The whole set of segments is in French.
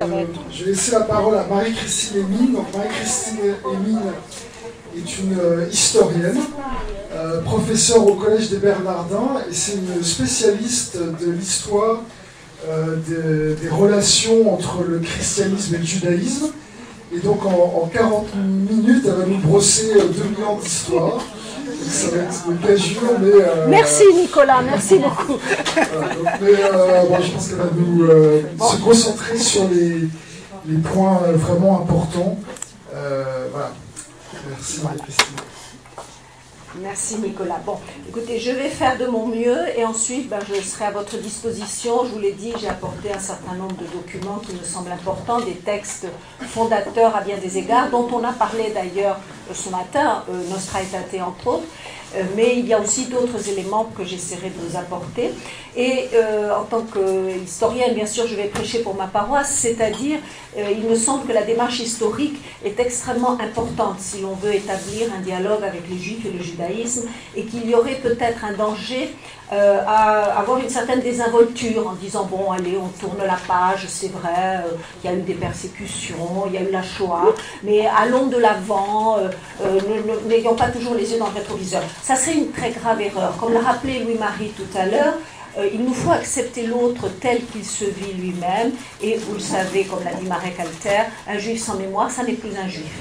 Je vais laisser la parole à Marie-Christine Hémine. Donc Marie-Christine Hémine est une historienne, professeure au Collège des Bernardins, et c'est une spécialiste de l'histoire des relations entre le christianisme et le judaïsme. Et donc en 40 minutes, elle va nous brosser 2000 ans d'histoire. Ça va être une gageure, mais... Merci Nicolas, merci beaucoup. Je pense qu'elle va nous se concentrer sur les points vraiment importants. Voilà. Merci Marie-Christine. Merci Nicolas. Bon, écoutez, je vais faire de mon mieux et ensuite je serai à votre disposition. Je vous l'ai dit, j'ai apporté un certain nombre de documents qui me semblent importants, des textes fondateurs à bien des égards, dont on a parlé d'ailleurs ce matin, Nostra Aetate entre autres, mais il y a aussi d'autres éléments que j'essaierai de vous apporter. Et en tant qu'historienne, bien sûr, je vais prêcher pour ma paroisse, c'est-à-dire, il me semble que la démarche historique est extrêmement importante si l'on veut établir un dialogue avec les Juifs et le judaïsme, et qu'il y aurait peut-être un danger à avoir une certaine désinvolture en disant, bon, allez, on tourne la page, c'est vrai, il y a eu des persécutions, il y a eu la Shoah, mais allons de l'avant, n'ayons pas toujours les yeux dans le rétroviseur. Ça serait une très grave erreur. Comme l'a rappelé Louis-Marie tout à l'heure, il nous faut accepter l'autre tel qu'il se vit lui-même, et vous le savez, comme l'a dit Marek Alter, un juif sans mémoire, ça n'est plus un juif.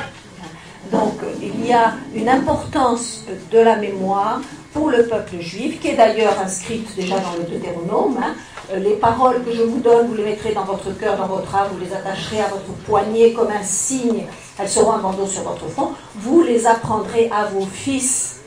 Donc il y a une importance de la mémoire pour le peuple juif, qui est d'ailleurs inscrite déjà dans le Deutéronome. Les paroles que je vous donne, vous les mettrez dans votre cœur, dans votre âme, vous les attacherez à votre poignet comme un signe, elles seront un bandeau sur votre front, vous les apprendrez à vos fils.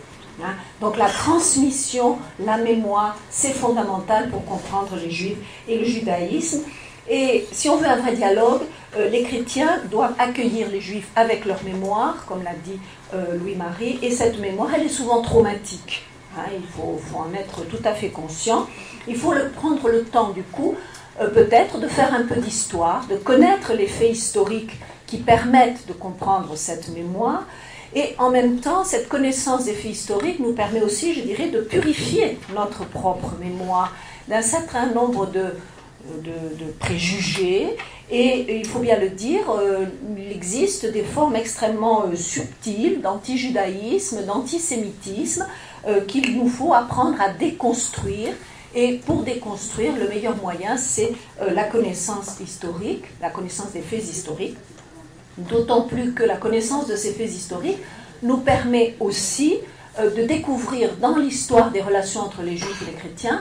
Donc la transmission, la mémoire, c'est fondamental pour comprendre les Juifs et le judaïsme. Et si on veut un vrai dialogue, les chrétiens doivent accueillir les Juifs avec leur mémoire, comme l'a dit Louis-Marie, et cette mémoire, elle est souvent traumatique. Il faut en être tout à fait conscient. Il faut prendre le temps, du coup, peut-être de faire un peu d'histoire, de connaître les faits historiques qui permettent de comprendre cette mémoire. Et en même temps, cette connaissance des faits historiques nous permet aussi, je dirais, de purifier notre propre mémoire d'un certain nombre de préjugés. Et il faut bien le dire, il existe des formes extrêmement subtiles d'anti-judaïsme, d'antisémitisme, qu'il nous faut apprendre à déconstruire. Et pour déconstruire, le meilleur moyen, c'est la connaissance historique, la connaissance des faits historiques. D'autant plus que la connaissance de ces faits historiques nous permet aussi de découvrir dans l'histoire des relations entre les Juifs et les chrétiens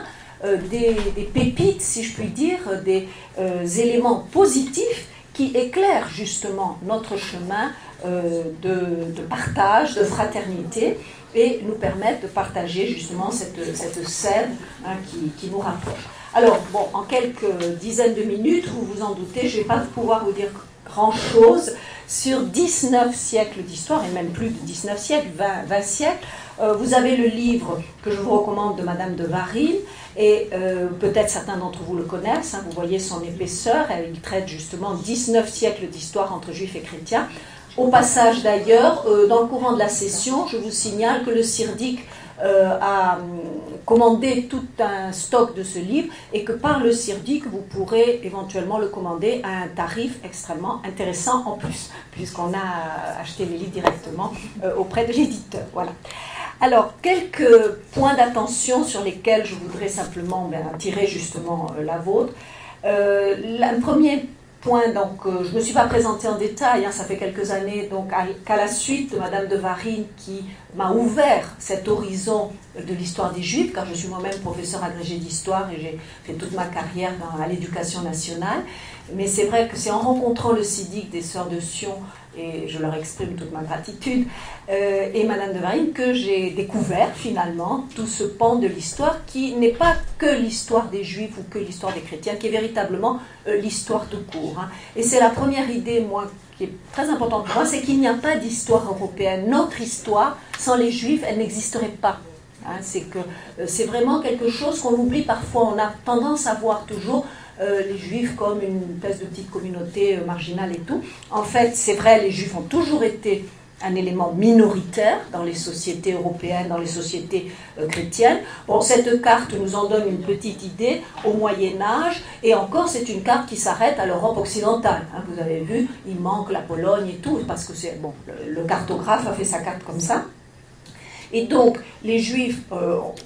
des pépites, si je puis dire, des éléments positifs qui éclairent justement notre chemin de partage, de fraternité, et nous permettent de partager justement cette scène qui nous rapproche. Alors, bon, en quelques dizaines de minutes, vous vous en doutez, je ne vais pas pouvoir vous dire grand-chose sur 19 siècles d'histoire, et même plus de 19 siècles, 20 siècles. Vous avez le livre que je vous recommande de Madame de Varine, et peut-être certains d'entre vous le connaissent, vous voyez son épaisseur, il traite justement 19 siècles d'histoire entre juifs et chrétiens. Au passage d'ailleurs, dans le courant de la session, je vous signale que le Sirdic a commandé tout un stock de ce livre, et que par le Sirdic, vous pourrez éventuellement le commander à un tarif extrêmement intéressant en plus, puisqu'on a acheté les livres directement auprès de l'éditeur. Voilà. Alors, quelques points d'attention sur lesquels je voudrais simplement attirer justement la vôtre. Le premier point, donc, je ne me suis pas présentée en détail, ça fait quelques années, donc qu'à la suite de Madame de Varine qui m'a ouvert cet horizon de l'histoire des Juifs, car je suis moi-même professeure agrégée d'histoire et j'ai fait toute ma carrière à l'éducation nationale. Mais c'est vrai que c'est en rencontrant le Sirdic des Sœurs de Sion, et je leur exprime toute ma gratitude, et Madame de Varine, que j'ai découvert finalement tout ce pan de l'histoire qui n'est pas que l'histoire des Juifs ou que l'histoire des chrétiens, qui est véritablement l'histoire tout court. Et c'est la première idée, moi, qui est très importante pour moi, c'est qu'il n'y a pas d'histoire européenne. Notre histoire, sans les Juifs, elle n'existerait pas. C'est vraiment quelque chose qu'on oublie parfois. On a tendance à voir toujours les Juifs comme une espèce de petite communauté marginale et tout. En fait, c'est vrai, les Juifs ont toujours été un élément minoritaire dans les sociétés européennes, dans les sociétés chrétiennes. Bon, cette carte nous en donne une petite idée au Moyen-Âge, et encore c'est une carte qui s'arrête à l'Europe occidentale. Hein, vous avez vu, il manque la Pologne et tout, parce que c'est bon, le cartographe a fait sa carte comme ça. Et donc, les Juifs,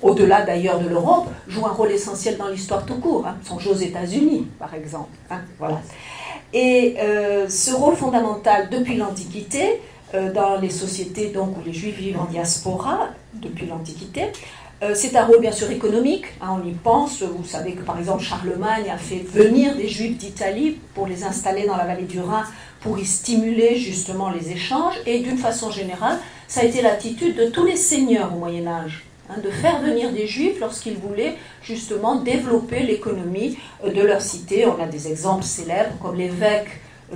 au-delà d'ailleurs de l'Europe, jouent un rôle essentiel dans l'histoire tout court. Hein, sont joués aux États-Unis, par exemple. Hein, voilà. Et ce rôle fondamental depuis l'Antiquité, dans les sociétés donc, où les Juifs vivent en diaspora, depuis l'Antiquité, c'est un rôle bien sûr économique, hein, on y pense. Vous savez que par exemple Charlemagne a fait venir des Juifs d'Italie pour les installer dans la vallée du Rhin, pour y stimuler justement les échanges, et d'une façon générale, ça a été l'attitude de tous les seigneurs au Moyen-Âge, hein, de faire venir des Juifs lorsqu'ils voulaient justement développer l'économie de leur cité. On a des exemples célèbres comme l'évêque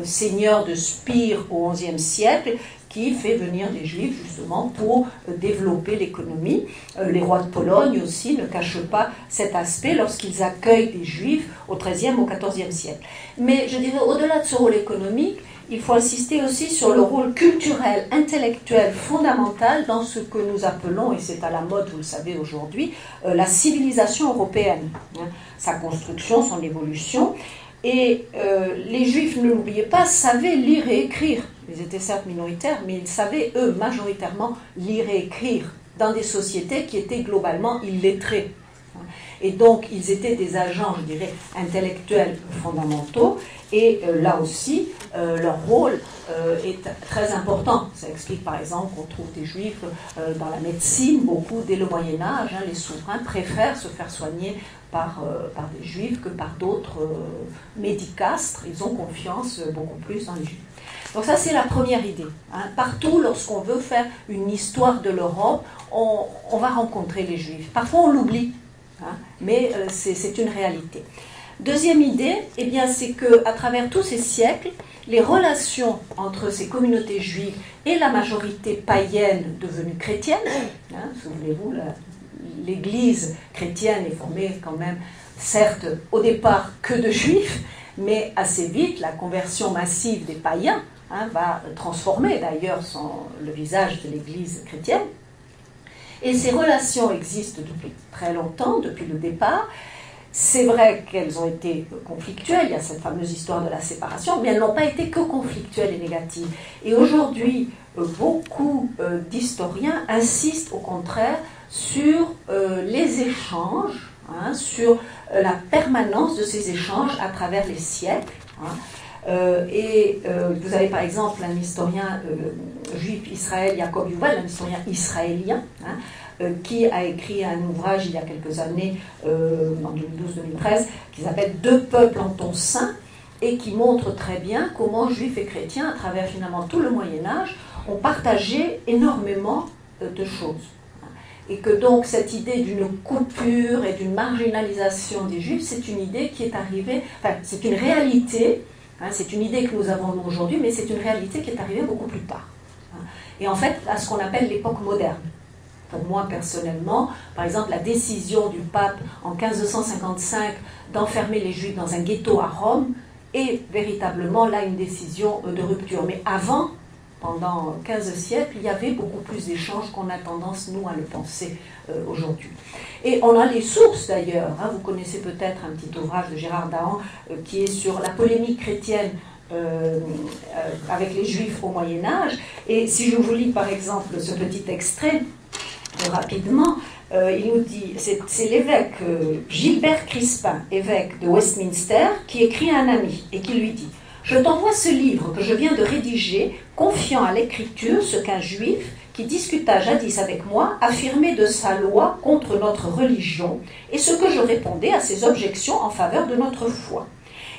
seigneur de Spire au XIe siècle, qui fait venir des Juifs justement pour développer l'économie. Les rois de Pologne aussi ne cachent pas cet aspect lorsqu'ils accueillent des Juifs au XIIIe, au XIVe siècle. Mais je dirais, au-delà de ce rôle économique, il faut insister aussi sur le rôle culturel, intellectuel, fondamental dans ce que nous appelons, et c'est à la mode, vous le savez aujourd'hui, la civilisation européenne. Hein, sa construction, son évolution. Et les Juifs, ne l'oubliez pas, savaient lire et écrire. Ils étaient certes minoritaires, mais ils savaient, eux, majoritairement, lire et écrire dans des sociétés qui étaient globalement illettrées. Et donc, ils étaient des agents, je dirais, intellectuels fondamentaux. Et là aussi, leur rôle est très important. Ça explique par exemple qu'on trouve des Juifs dans la médecine, beaucoup dès le Moyen-Âge. Hein, les souverains préfèrent se faire soigner par des Juifs que par d'autres médicastres. Ils ont confiance beaucoup plus dans les Juifs. Donc ça, c'est la première idée. Hein. Partout, lorsqu'on veut faire une histoire de l'Europe, on va rencontrer les Juifs. Parfois, on l'oublie, hein, mais c'est une réalité. Deuxième idée, eh bien, c'est qu'à travers tous ces siècles, les relations entre ces communautés juives et la majorité païenne devenue chrétienne, hein, souvenez-vous, l'Église chrétienne est formée quand même, certes, au départ que de Juifs, mais assez vite, la conversion massive des païens, hein, va transformer d'ailleurs le visage de l'Église chrétienne. Et ces relations existent depuis très longtemps, depuis le départ. C'est vrai qu'elles ont été conflictuelles, il y a cette fameuse histoire de la séparation, mais elles n'ont pas été que conflictuelles et négatives. Et aujourd'hui, beaucoup d'historiens insistent au contraire sur les échanges, hein, sur la permanence de ces échanges à travers les siècles. Hein. Vous avez par exemple un historien juif Israël, Jacob Yuval, un historien israélien, hein, qui a écrit un ouvrage il y a quelques années, en 2012-2013, qui s'appelle « Deux peuples en ton sein », et qui montre très bien comment juifs et chrétiens, à travers finalement tout le Moyen-Âge, ont partagé énormément de choses. Et que donc cette idée d'une coupure et d'une marginalisation des juifs, c'est une idée qui est arrivée, enfin c'est une réalité, hein, c'est une idée que nous avons nous aujourd'hui, mais c'est une réalité qui est arrivée beaucoup plus tard. Hein, et en fait, à ce qu'on appelle l'époque moderne. Pour moi, personnellement, par exemple, la décision du pape en 1555 d'enfermer les Juifs dans un ghetto à Rome est véritablement là une décision de rupture. Mais avant, pendant 15 siècles, il y avait beaucoup plus d'échanges qu'on a tendance, nous, à le penser aujourd'hui. Et on a les sources, d'ailleurs. Hein, vous connaissez peut-être un petit ouvrage de Gérard Dahan qui est sur la polémique chrétienne avec les Juifs au Moyen-Âge. Et si je vous lis, par exemple, ce petit extrait, rapidement, il nous dit, c'est l'évêque Gilbert Crispin, évêque de Westminster, qui écrit à un ami et qui lui dit « Je t'envoie ce livre que je viens de rédiger, confiant à l'écriture ce qu'un juif, qui discuta jadis avec moi, affirmait de sa loi contre notre religion et ce que je répondais à ses objections en faveur de notre foi.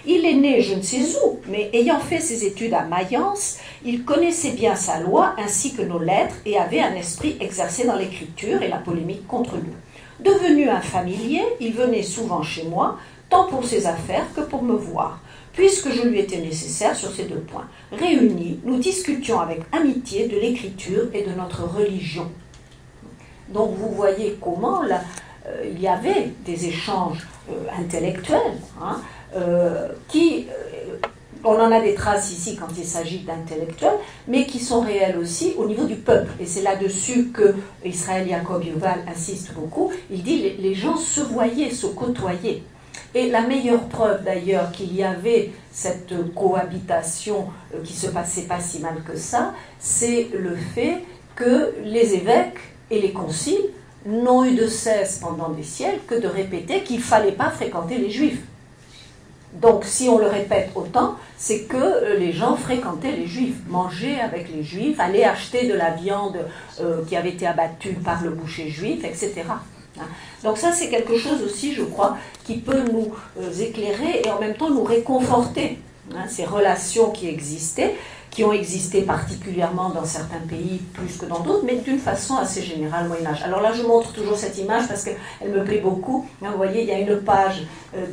Il est né je ne sais où, mais ayant fait ses études à Mayence, il connaissait bien sa loi ainsi que nos lettres et avait un esprit exercé dans l'écriture et la polémique contre nous. Devenu un familier, il venait souvent chez moi, tant pour ses affaires que pour me voir, puisque je lui étais nécessaire sur ces deux points. Réunis, nous discutions avec amitié de l'écriture et de notre religion. » Donc vous voyez comment là, il y avait des échanges intellectuels, hein, qui on en a des traces ici quand il s'agit d'intellectuels, mais qui sont réelles aussi au niveau du peuple. Et c'est là-dessus que Israël Jacob Yuval insiste beaucoup. Il dit les gens se voyaient, se côtoyaient. Et la meilleure preuve d'ailleurs qu'il y avait cette cohabitation qui se passait pas si mal que ça, c'est le fait que les évêques et les conciles n'ont eu de cesse pendant des siècles que de répéter qu'il ne fallait pas fréquenter les juifs. Donc si on le répète autant, c'est que les gens fréquentaient les juifs, mangeaient avec les juifs, allaient acheter de la viande qui avait été abattue par le boucher juif, etc. Donc ça c'est quelque chose aussi, je crois, qui peut nous éclairer et en même temps nous réconforter. Ces relations qui existaient, qui ont existé particulièrement dans certains pays plus que dans d'autres, mais d'une façon assez générale au Moyen-Âge. Alors là, je montre toujours cette image parce qu'elle me plaît beaucoup. Vous voyez, il y a une page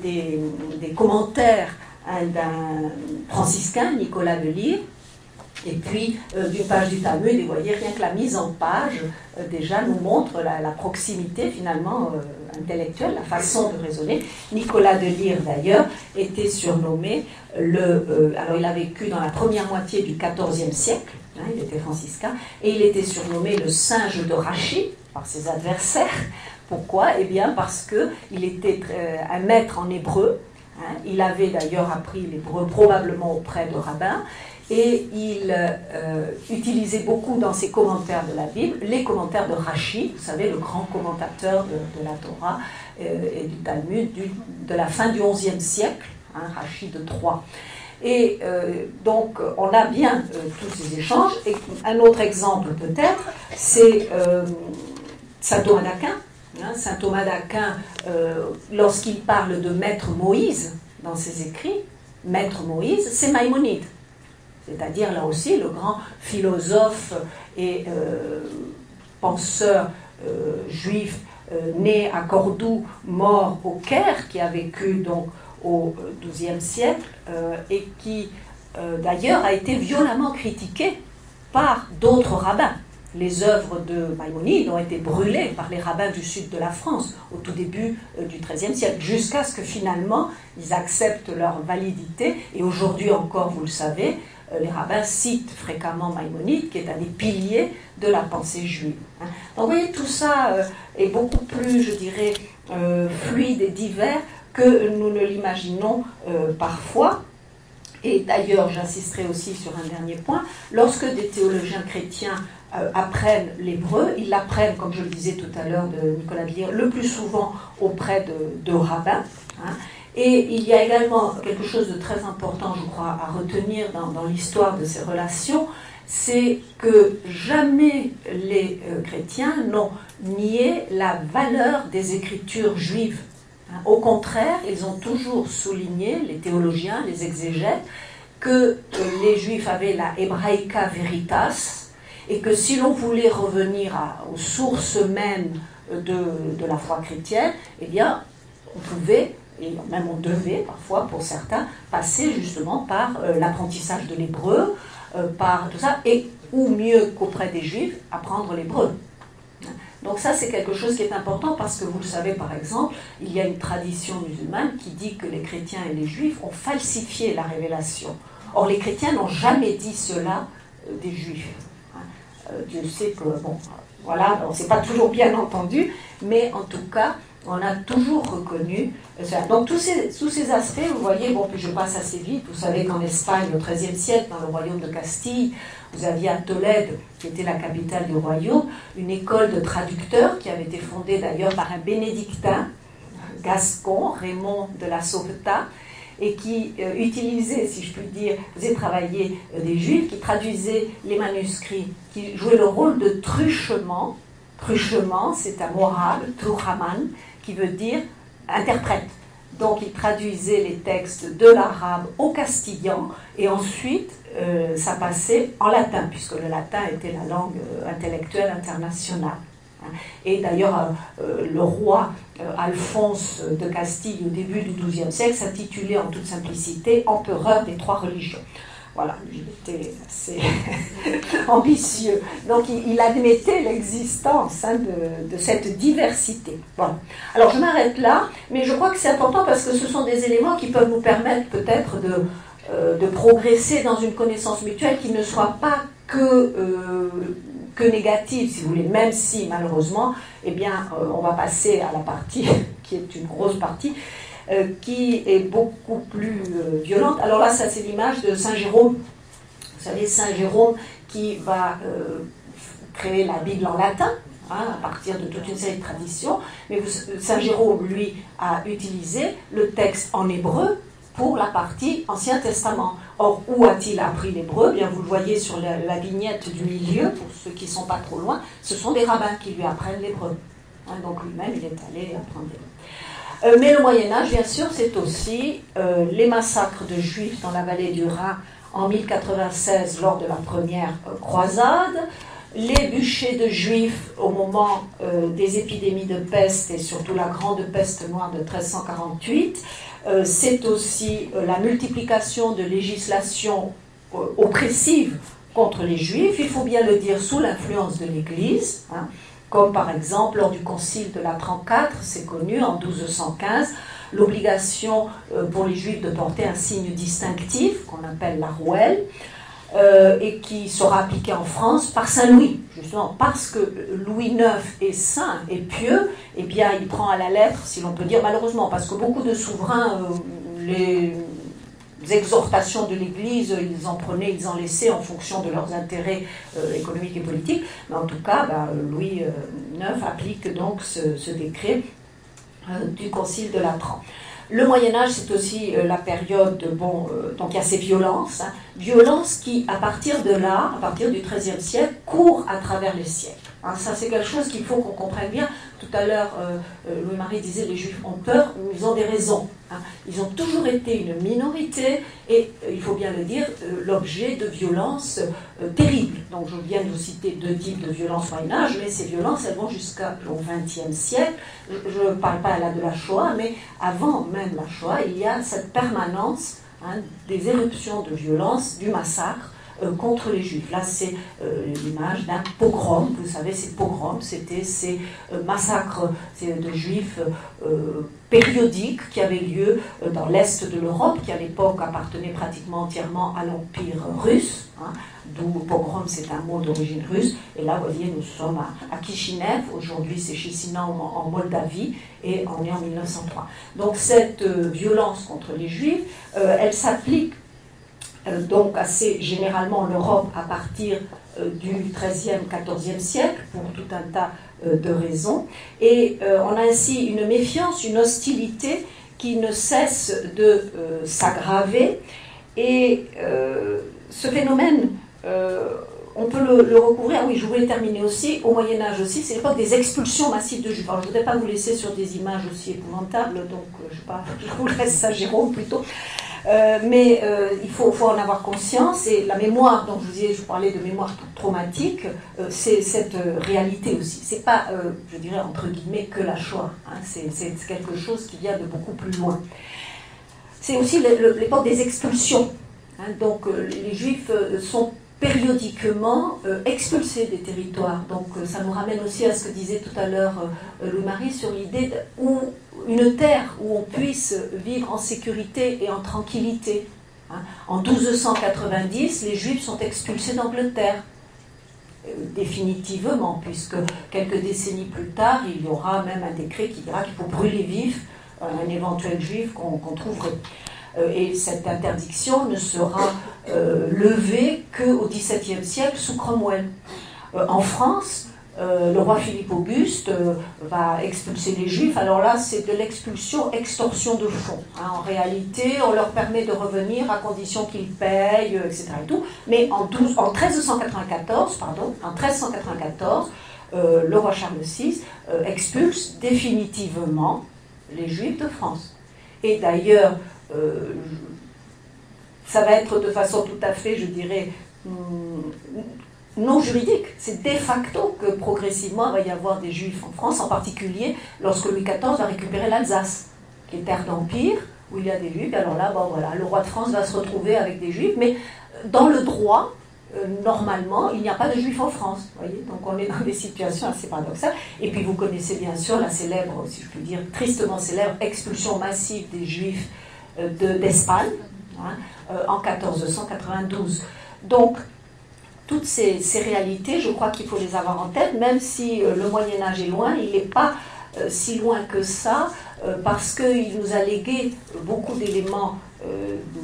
des commentaires d'un franciscain, Nicolas de Lyre, et puis d'une page du Talmud, et vous voyez, rien que la mise en page déjà nous montre la proximité finalement intellectuelle, la façon de raisonner. Nicolas de Lyre d'ailleurs était surnommé alors il a vécu dans la première moitié du XIVe siècle, il était franciscain, et il était surnommé le singe de Rachi par ses adversaires. Pourquoi ? Eh bien parce qu'il était un maître en hébreu, il avait d'ailleurs appris l'hébreu probablement auprès de rabbins, et il utilisait beaucoup dans ses commentaires de la Bible les commentaires de Rachi, vous savez, le grand commentateur de la Torah et du Talmud de la fin du XIe siècle, Rachi de Troyes. Et donc on a bien tous ces échanges. Et un autre exemple peut-être, c'est saint Thomas d'Aquin. Saint Thomas d'Aquin, lorsqu'il parle de Maître Moïse dans ses écrits, Maître Moïse, c'est Maïmonide. C'est-à-dire là aussi le grand philosophe et penseur juif né à Cordoue, mort au Caire, qui a vécu donc au XIIe siècle et qui d'ailleurs a été violemment critiqué par d'autres rabbins. Les œuvres de Maïmonide ont été brûlées par les rabbins du sud de la France au tout début du XIIIe siècle, jusqu'à ce que finalement ils acceptent leur validité. Et aujourd'hui encore, vous le savez, les rabbins citent fréquemment Maïmonide, qui est un des piliers de la pensée juive. Donc vous voyez, tout ça est beaucoup plus, je dirais, fluide et divers que nous ne l'imaginons parfois. Et d'ailleurs, j'insisterai aussi sur un dernier point, lorsque des théologiens chrétiens apprennent l'hébreu, ils l'apprennent, comme je le disais tout à l'heure de Nicolas de Lyre, le plus souvent auprès de rabbins. Et il y a également quelque chose de très important, je crois, à retenir dans l'histoire de ces relations, c'est que jamais les chrétiens n'ont nié la valeur des écritures juives. Au contraire, ils ont toujours souligné, les théologiens, les exégètes, que les juifs avaient la Hebraïca Veritas, et que si l'on voulait revenir aux sources mêmes de la foi chrétienne, eh bien, on pouvait, et même on devait parfois pour certains, passer justement par l'apprentissage de l'hébreu, par tout ça, et ou mieux qu'auprès des juifs, apprendre l'hébreu. Donc ça c'est quelque chose qui est important parce que vous le savez par exemple, il y a une tradition musulmane qui dit que les chrétiens et les juifs ont falsifié la révélation. Or les chrétiens n'ont jamais dit cela des juifs. Dieu sait que, bon, voilà, on ne s'est pas toujours bien entendu, mais en tout cas, on a toujours reconnu ça. Donc tous ces aspects, vous voyez, bon, puis je passe assez vite, vous savez qu'en Espagne, au XIIIe siècle, dans le royaume de Castille, vous aviez à Tolède, qui était la capitale du royaume, une école de traducteurs qui avait été fondée d'ailleurs par un bénédictin, gascon, Raymond de la Sauvetat, et qui utilisait, si je puis dire, faisait travailler des juifs, qui traduisaient les manuscrits, qui jouaient le rôle de truchement. Truchement, c'est un mot arabe, truchaman, qui veut dire interprète. Donc il traduisait les textes de l'arabe au castillan, et ensuite ça passait en latin, puisque le latin était la langue intellectuelle internationale. Et d'ailleurs, le roi Alphonse de Castille, au début du XIIe siècle, s'intitulait en toute simplicité « Empereur des trois religions ». Voilà, il était assez ambitieux. Donc, il admettait l'existence de cette diversité. Voilà. Alors, je m'arrête là, mais je crois que c'est important parce que ce sont des éléments qui peuvent nous permettre peut-être de de progresser dans une connaissance mutuelle qui ne soit pas que négative, si vous voulez, même si malheureusement, eh bien, on va passer à la partie qui est une grosse partie, qui est beaucoup plus violente. Alors là, ça c'est l'image de Saint Jérôme. Vous savez, Saint Jérôme qui va créer la Bible en latin, à partir de toute une série de traditions, mais Saint Jérôme, lui, a utilisé le texte en hébreu pour la partie Ancien Testament. Or, où a-t-il appris l'hébreu? Bien, vous le voyez sur la vignette du milieu, pour ceux qui ne sont pas trop loin, ce sont des rabbins qui lui apprennent l'hébreu. Donc lui-même, il est allé apprendre l'hébreu. Mais le Moyen-Âge, bien sûr, c'est aussi les massacres de Juifs dans la vallée du Rhin en 1096 lors de la première croisade, les bûchers de Juifs au moment des épidémies de peste et surtout la grande peste noire de 1348. C'est aussi la multiplication de législations oppressives contre les Juifs, il faut bien le dire, sous l'influence de l'Église, comme par exemple lors du concile de la 34, c'est connu, en 1215, l'obligation pour les Juifs de porter un signe distinctif, qu'on appelle la rouelle, et qui sera appliqué en France par Saint Louis, justement parce que Louis IX est saint et pieux, eh bien il prend à la lettre, si l'on peut dire, malheureusement, parce que beaucoup de souverains, les exhortations de l'Église, ils en prenaient, ils en laissaient en fonction de leurs intérêts économiques et politiques, mais en tout cas, Louis IX applique donc ce décret du Concile de Latran. Le Moyen-Âge, c'est aussi la période, donc il y a ces violences, violences qui, à partir de là, à partir du XIIIe siècle, courent à travers les siècles. Ça, c'est quelque chose qu'il faut qu'on comprenne bien. Tout à l'heure, Louis-Marie disait les Juifs ont peur, ils ont des raisons. Ils ont toujours été une minorité et, il faut bien le dire, l'objet de violences terribles. Donc je viens de vous citer deux types de violences au Moyen-Âge, mais ces violences, elles vont jusqu'au XXe siècle. Je ne parle pas là de la Shoah, mais avant même la Shoah, il y a cette permanence des éruptions de violence, du massacre, contre les Juifs. Là, c'est l'image d'un pogrom. Vous savez, ces pogroms, c'était ces massacres de Juifs périodiques qui avaient lieu dans l'Est de l'Europe, qui à l'époque appartenait pratiquement entièrement à l'Empire russe, d'où pogrom, c'est un mot d'origine russe. Et là, vous voyez, nous sommes à Kishinev, aujourd'hui c'est Chisinau en Moldavie, et on est en 1903. Donc cette violence contre les Juifs, elle s'applique donc assez généralement en Europe à partir du XIIIe, XIVe siècle, pour tout un tas de raisons. Et on a ainsi une méfiance, une hostilité qui ne cesse de s'aggraver. Et ce phénomène, on peut le recouvrir, oui, je voulais terminer aussi, au Moyen-Âge aussi, c'est l'époque des expulsions massives de Juifs. Alors, je ne voudrais pas vous laisser sur des images aussi épouvantables, donc je vous laisse ça, Jérôme, plutôt. Mais il faut en avoir conscience, et la mémoire, donc je parlais de mémoire traumatique, c'est cette réalité aussi. C'est pas, je dirais entre guillemets, que la Shoah, c'est quelque chose qui vient de beaucoup plus loin. C'est aussi l'époque des expulsions, donc les Juifs sont périodiquement expulsés des territoires. Donc ça nous ramène aussi à ce que disait tout à l'heure Louis-Marie sur l'idée où une terre où on puisse vivre en sécurité et en tranquillité. En 1290, les Juifs sont expulsés d'Angleterre, définitivement, puisque quelques décennies plus tard, il y aura même un décret qui dira qu'il faut brûler vif un éventuel Juif qu'on trouverait. Et cette interdiction ne sera levée qu'au XVIIe siècle sous Cromwell. En France, le roi Philippe Auguste va expulser les Juifs. Alors là, c'est de l'expulsion extorsion de fonds. En réalité, on leur permet de revenir à condition qu'ils payent, etc. Et tout. Mais en 1394, le roi Charles VI expulse définitivement les Juifs de France. Et d'ailleurs, ça va être de façon tout à fait, je dirais, non juridique. C'est de facto que progressivement il va y avoir des Juifs en France, en particulier lorsque Louis XIV va récupérer l'Alsace, qui est terre d'empire, où il y a des Juifs. Alors là, le roi de France va se retrouver avec des Juifs, mais dans le droit, normalement, il n'y a pas de Juifs en France. Voyez, donc on est dans des situations assez paradoxales. Et puis vous connaissez bien sûr la célèbre, si je puis dire, tristement célèbre expulsion massive des Juifs d'Espagne, en 1492. Donc, toutes ces réalités, je crois qu'il faut les avoir en tête, même si le Moyen-Âge est loin, il n'est pas si loin que ça, parce qu'il nous a légué beaucoup d'éléments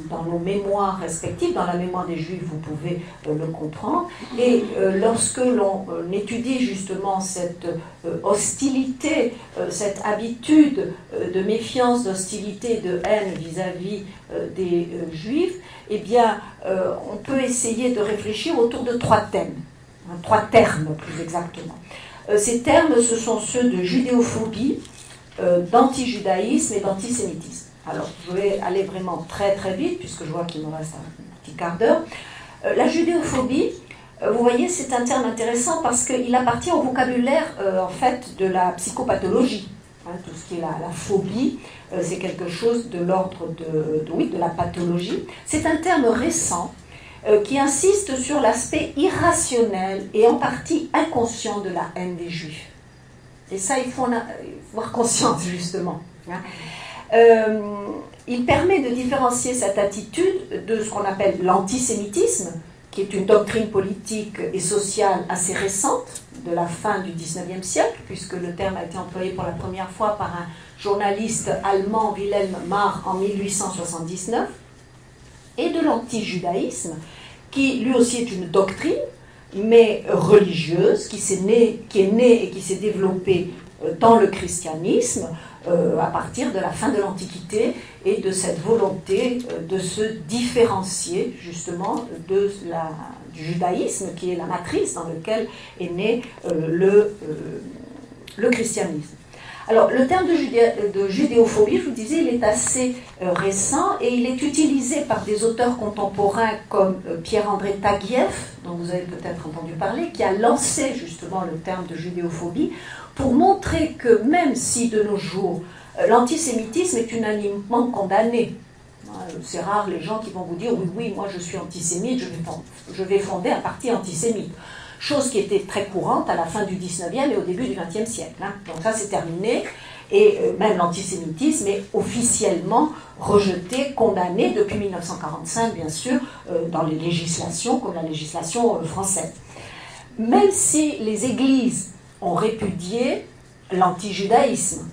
dans nos mémoires respectives, dans la mémoire des Juifs, vous pouvez le comprendre. Et lorsque l'on étudie justement cette hostilité, cette habitude de méfiance, d'hostilité, de haine vis-à-vis des Juifs, eh bien, on peut essayer de réfléchir autour de trois thèmes, trois termes plus exactement. Ces termes, ce sont ceux de judéophobie, d'antijudaïsme et d'antisémitisme. Alors, je vais aller vraiment très très vite, puisque je vois qu'il me reste un petit quart d'heure. La judéophobie, vous voyez, c'est un terme intéressant parce qu'il appartient au vocabulaire, en fait, de la psychopathologie. Tout ce qui est la phobie, c'est quelque chose de l'ordre de la pathologie. C'est un terme récent qui insiste sur l'aspect irrationnel et en partie inconscient de la haine des Juifs. Et ça, il faut en avoir conscience, justement. Il permet de différencier cette attitude de ce qu'on appelle l'antisémitisme, qui est une doctrine politique et sociale assez récente, de la fin du XIXe siècle, puisque le terme a été employé pour la première fois par un journaliste allemand, Wilhelm Marr, en 1879, et de l'antijudaïsme, qui lui aussi est une doctrine, mais religieuse, qui est née et qui s'est développée dans le christianisme à partir de la fin de l'Antiquité et de cette volonté de se différencier justement du judaïsme, qui est la matrice dans laquelle est né le christianisme. Alors, le terme de judéophobie, je vous disais, il est assez récent et il est utilisé par des auteurs contemporains comme Pierre-André Taguieff, dont vous avez peut-être entendu parler, qui a lancé justement le terme de judéophobie pour montrer que même si de nos jours l'antisémitisme est unanimement condamné, c'est rare les gens qui vont vous dire oui, moi je suis antisémite, je vais fonder un parti antisémite. Chose qui était très courante à la fin du 19e et au début du 20e siècle. Donc ça, c'est terminé. Et même l'antisémitisme est officiellement rejeté, condamné depuis 1945, bien sûr, dans les législations, comme la législation française. Même si les églises ont répudié l'antijudaïsme,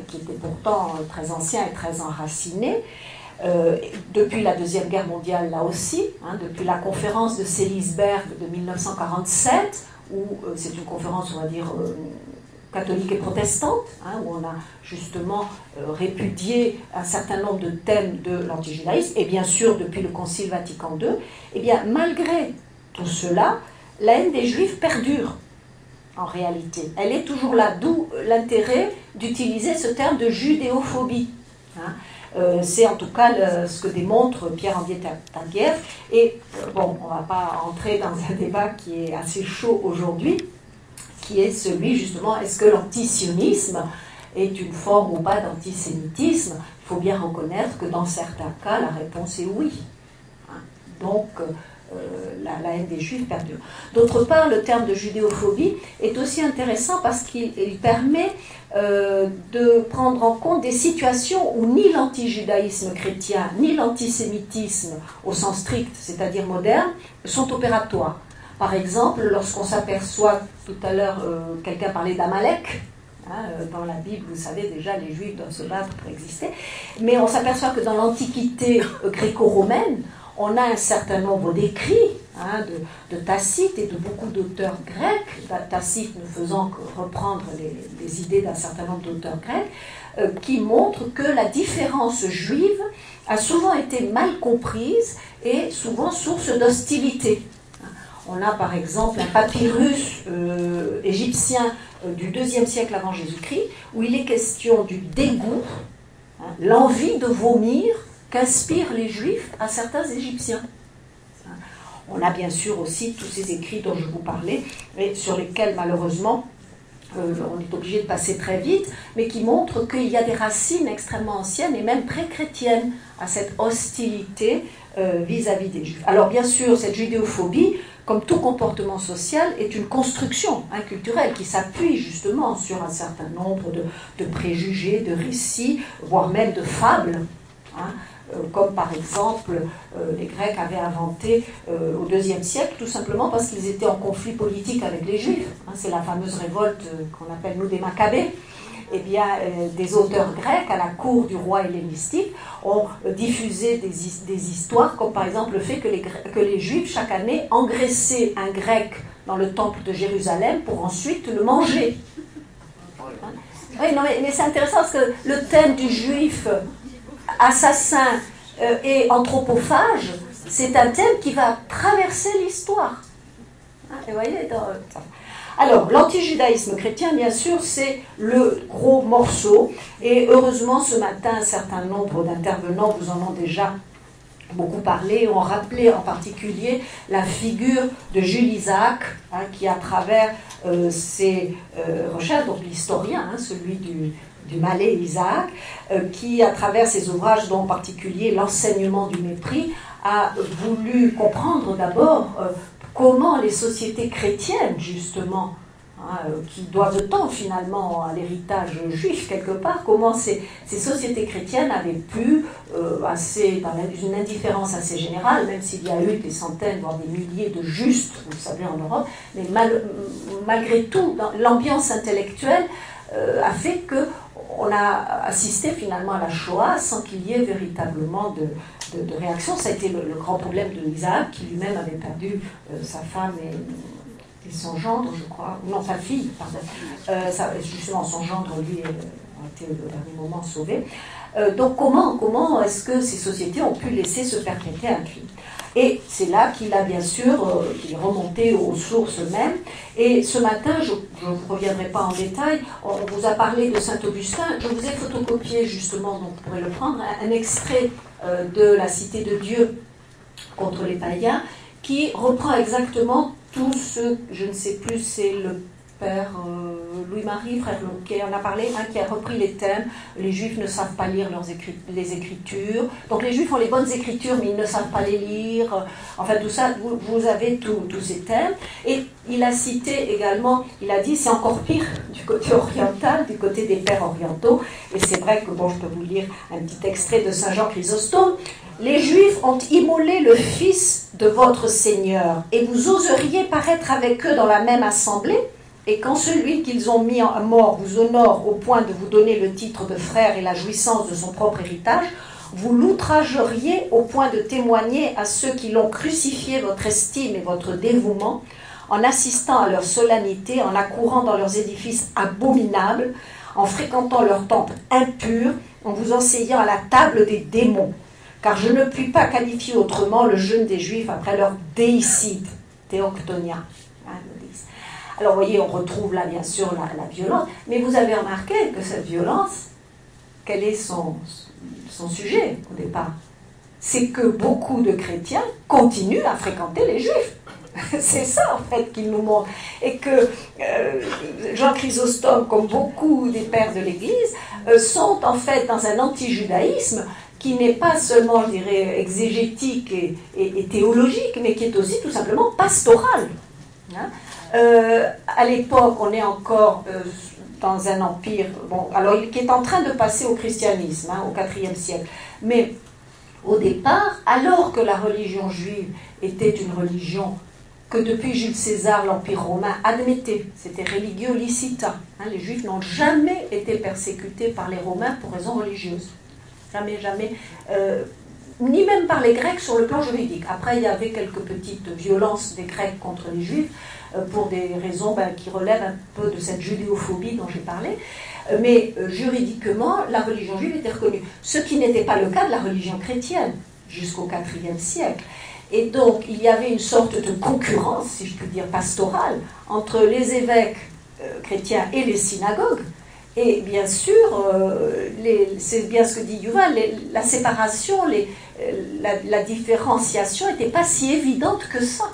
qui était pourtant très ancien et très enraciné, depuis la Deuxième Guerre mondiale, là aussi, depuis la conférence de Seelisberg de 1947, où c'est une conférence, on va dire, catholique et protestante, où on a justement répudié un certain nombre de thèmes de l'antijudaïsme, et bien sûr depuis le Concile Vatican II, eh bien, malgré tout cela, la haine des Juifs perdure, en réalité. Elle est toujours là, d'où l'intérêt d'utiliser ce terme de judéophobie. C'est en tout cas ce que démontre Pierre-André Taguieff. Et bon, on ne va pas entrer dans un débat qui est assez chaud aujourd'hui, qui est celui justement, est-ce que l'antisionisme est une forme ou pas d'antisémitisme? Il faut bien reconnaître que dans certains cas, la réponse est oui. Donc, la haine des Juifs perdure. D'autre part, le terme de judéophobie est aussi intéressant parce qu'il permet de prendre en compte des situations où ni l'antijudaïsme chrétien, ni l'antisémitisme au sens strict, c'est-à-dire moderne, sont opératoires. Par exemple, lorsqu'on s'aperçoit, tout à l'heure, quelqu'un parlait d'Amalek, dans la Bible, vous savez déjà, les Juifs doivent se battre pour exister, mais on s'aperçoit que dans l'Antiquité gréco-romaine, on a un certain nombre d'écrits de Tacite et de beaucoup d'auteurs grecs, Tacite ne faisant que reprendre les idées d'un certain nombre d'auteurs grecs, qui montrent que la différence juive a souvent été mal comprise et souvent source d'hostilité. On a par exemple un papyrus égyptien du IIe siècle avant Jésus-Christ, où il est question du dégoût, l'envie de vomir qu'inspirent les Juifs à certains Égyptiens. On a bien sûr aussi tous ces écrits dont je vous parlais, et sur lesquels malheureusement on est obligé de passer très vite, mais qui montrent qu'il y a des racines extrêmement anciennes et même pré-chrétiennes à cette hostilité vis-à-vis des Juifs. Alors bien sûr, cette judéophobie, comme tout comportement social, est une construction culturelle qui s'appuie justement sur un certain nombre de préjugés, de récits, voire même de fables, comme par exemple les Grecs avaient inventé au IIe siècle, tout simplement parce qu'ils étaient en conflit politique avec les Juifs. C'est la fameuse révolte qu'on appelle nous des Maccabées. Eh bien, des auteurs grecs à la cour du roi hellénistique ont diffusé des histoires, comme par exemple le fait que les Juifs, chaque année, engraissaient un Grec dans le temple de Jérusalem pour ensuite le manger. Oui, non, mais c'est intéressant parce que le thème du Juif assassin et anthropophage, c'est un thème qui va traverser l'histoire. Vous voyez, alors, l'antijudaïsme chrétien, bien sûr, c'est le gros morceau. Et heureusement, ce matin, un certain nombre d'intervenants vous en ont déjà beaucoup parlé, ont rappelé en particulier la figure de Jules Isaac, qui à travers ses recherches, donc l'historien, celui du Malais Isaac, qui à travers ses ouvrages, dont en particulier l'enseignement du mépris, a voulu comprendre d'abord comment les sociétés chrétiennes, justement, qui doivent tant finalement à l'héritage juif quelque part, comment ces sociétés chrétiennes avaient pu, dans une indifférence assez générale, même s'il y a eu des centaines, voire des milliers de justes, vous le savez, en Europe, mais malgré tout, l'ambiance intellectuelle a fait qu'on a assisté finalement à la Shoah sans qu'il y ait véritablement de réaction. Ça a été le grand problème de Isaac, qui lui-même avait perdu sa femme et son gendre, je crois, non, sa fille, pardon. Justement, son gendre, lui, a été au dernier moment sauvé. Donc comment est-ce que ces sociétés ont pu laisser se perpétrer un crime? Et c'est là qu'il a bien sûr, qu'il est remonté aux sources mêmes. Et ce matin, je ne reviendrai pas en détail, on vous a parlé de Saint-Augustin. Je vous ai photocopié justement, donc vous pourrez le prendre, un extrait de La Cité de Dieu contre les païens, qui reprend exactement tout ce, je ne sais plus, c'est le père Louis-Marie, frère Loquet, en a parlé, qui a repris les thèmes. Les Juifs ne savent pas lire les Écritures. Donc les Juifs ont les bonnes Écritures, mais ils ne savent pas les lire. Enfin, tout ça, vous avez tous ces thèmes. Et il a cité également, il a dit, c'est encore pire du côté oriental, du côté des pères orientaux. Et c'est vrai que, bon, je peux vous lire un petit extrait de Saint Jean Chrysostome. Les Juifs ont immolé le Fils de votre Seigneur, et vous oseriez paraître avec eux dans la même assemblée? Et quand celui qu'ils ont mis à mort vous honore au point de vous donner le titre de frère et la jouissance de son propre héritage, vous l'outrageriez au point de témoigner à ceux qui l'ont crucifié votre estime et votre dévouement, en assistant à leur solennité, en accourant dans leurs édifices abominables, en fréquentant leurs temples impurs, en vous enseignant à la table des démons. Car je ne puis pas qualifier autrement le jeûne des Juifs après leur déicide, théoctonia. Alors, vous voyez, on retrouve là, bien sûr, la violence, mais vous avez remarqué que cette violence, quel est son sujet, au départ? C'est que beaucoup de chrétiens continuent à fréquenter les Juifs. C'est ça, en fait, qu'il nous montre. Et que Jean Chrysostome, comme beaucoup des pères de l'Église, sont, en fait, dans un anti-judaïsme qui n'est pas seulement, je dirais, exégétique et théologique, mais qui est aussi tout simplement pastoral. À l'époque, on est encore dans un empire, qui est en train de passer au christianisme, au IVe siècle. Mais au départ, alors que la religion juive était une religion que depuis Jules César, l'Empire romain admettait, c'était religio licita. Les Juifs n'ont jamais été persécutés par les Romains pour raisons religieuses. Jamais, ni même par les Grecs sur le plan juridique. Après, il y avait quelques petites violences des Grecs contre les Juifs, pour des raisons qui relèvent un peu de cette judéophobie dont j'ai parlé. Mais juridiquement, la religion juive était reconnue. Ce qui n'était pas le cas de la religion chrétienne jusqu'au IVe siècle. Et donc, il y avait une sorte de concurrence, si je puis dire, pastorale, entre les évêques chrétiens et les synagogues. Et bien sûr, c'est bien ce que dit Yuval, la séparation, la différenciation n'était pas si évidente que ça.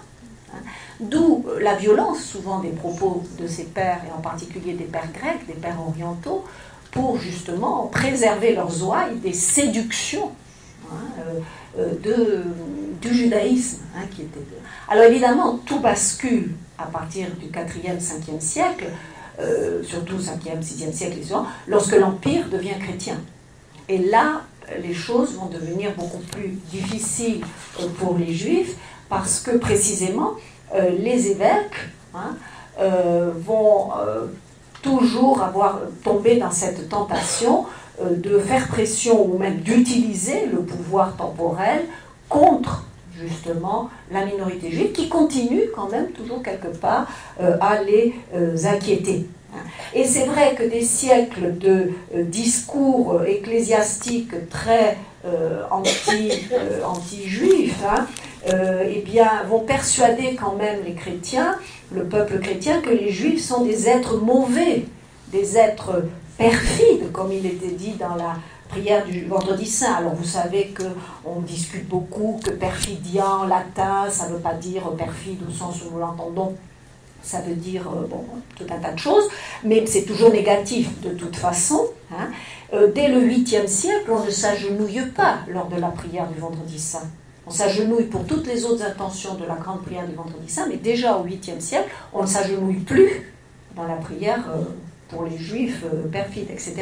D'où la violence, souvent, des propos de ces pères, et en particulier des pères grecs, des pères orientaux, pour justement préserver leurs ouailles des séductions du judaïsme. Alors évidemment, tout bascule à partir du 4e, 5e siècle, surtout 5e, 6e siècle et suivant, lorsque l'Empire devient chrétien. Et là, les choses vont devenir beaucoup plus difficiles pour les Juifs, parce que précisément les évêques vont toujours avoir tombé dans cette tentation de faire pression ou même d'utiliser le pouvoir temporel contre justement la minorité juive, qui continue quand même toujours quelque part à les inquiéter. Et c'est vrai que des siècles de discours ecclésiastiques très anti-juifs eh bien, vont persuader quand même les chrétiens, le peuple chrétien, que les juifs sont des êtres mauvais, des êtres perfides, comme il était dit dans la prière du Vendredi Saint. Alors vous savez qu'on discute beaucoup que perfidia en latin, ça ne veut pas dire perfide au sens où nous l'entendons, ça veut dire tout un tas de choses, mais c'est toujours négatif de toute façon. Dès le 8e siècle, on ne s'agenouille pas lors de la prière du Vendredi Saint. On s'agenouille pour toutes les autres intentions de la grande prière du Vendredi Saint, mais déjà au 8e siècle, on ne s'agenouille plus dans la prière pour les juifs perfides, etc.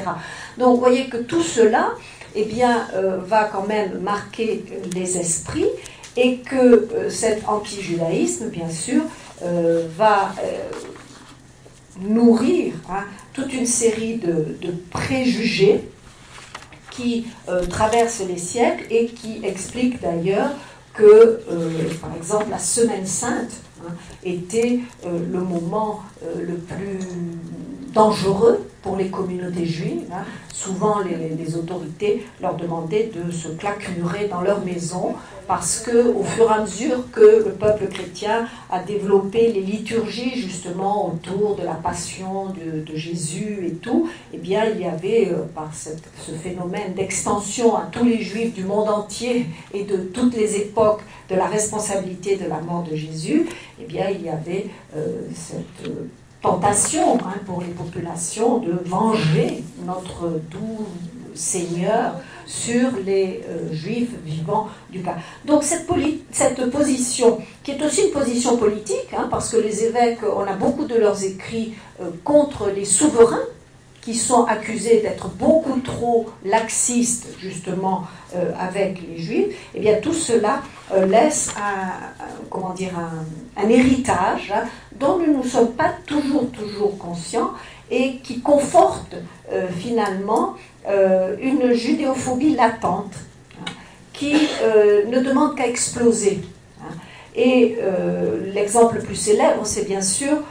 Donc vous voyez que tout cela va quand même marquer les esprits, et que cet anti-judaïsme, bien sûr, va nourrir toute une série de préjugés qui traversent les siècles et qui expliquent d'ailleurs que, par exemple, la Semaine Sainte était le moment le plus dangereux pour les communautés juives. Souvent, les autorités leur demandaient de se claquemurer dans leur maison, parce qu'au fur et à mesure que le peuple chrétien a développé les liturgies justement autour de la passion de Jésus et tout, eh bien il y avait par ce phénomène d'extension à tous les juifs du monde entier et de toutes les époques de la responsabilité de la mort de Jésus, eh bien il y avait cette tentation pour les populations de venger notre doux Seigneur sur les juifs vivants du cas. Donc cette position, qui est aussi une position politique, parce que les évêques, on a beaucoup de leurs écrits contre les souverains, qui sont accusés d'être beaucoup trop laxistes, justement, avec les juifs, et bien tout cela laisse un héritage dont nous ne sommes pas toujours conscients, et qui conforte finalement une judéophobie latente qui ne demande qu'à exploser. Et l'exemple le plus célèbre, c'est bien sûr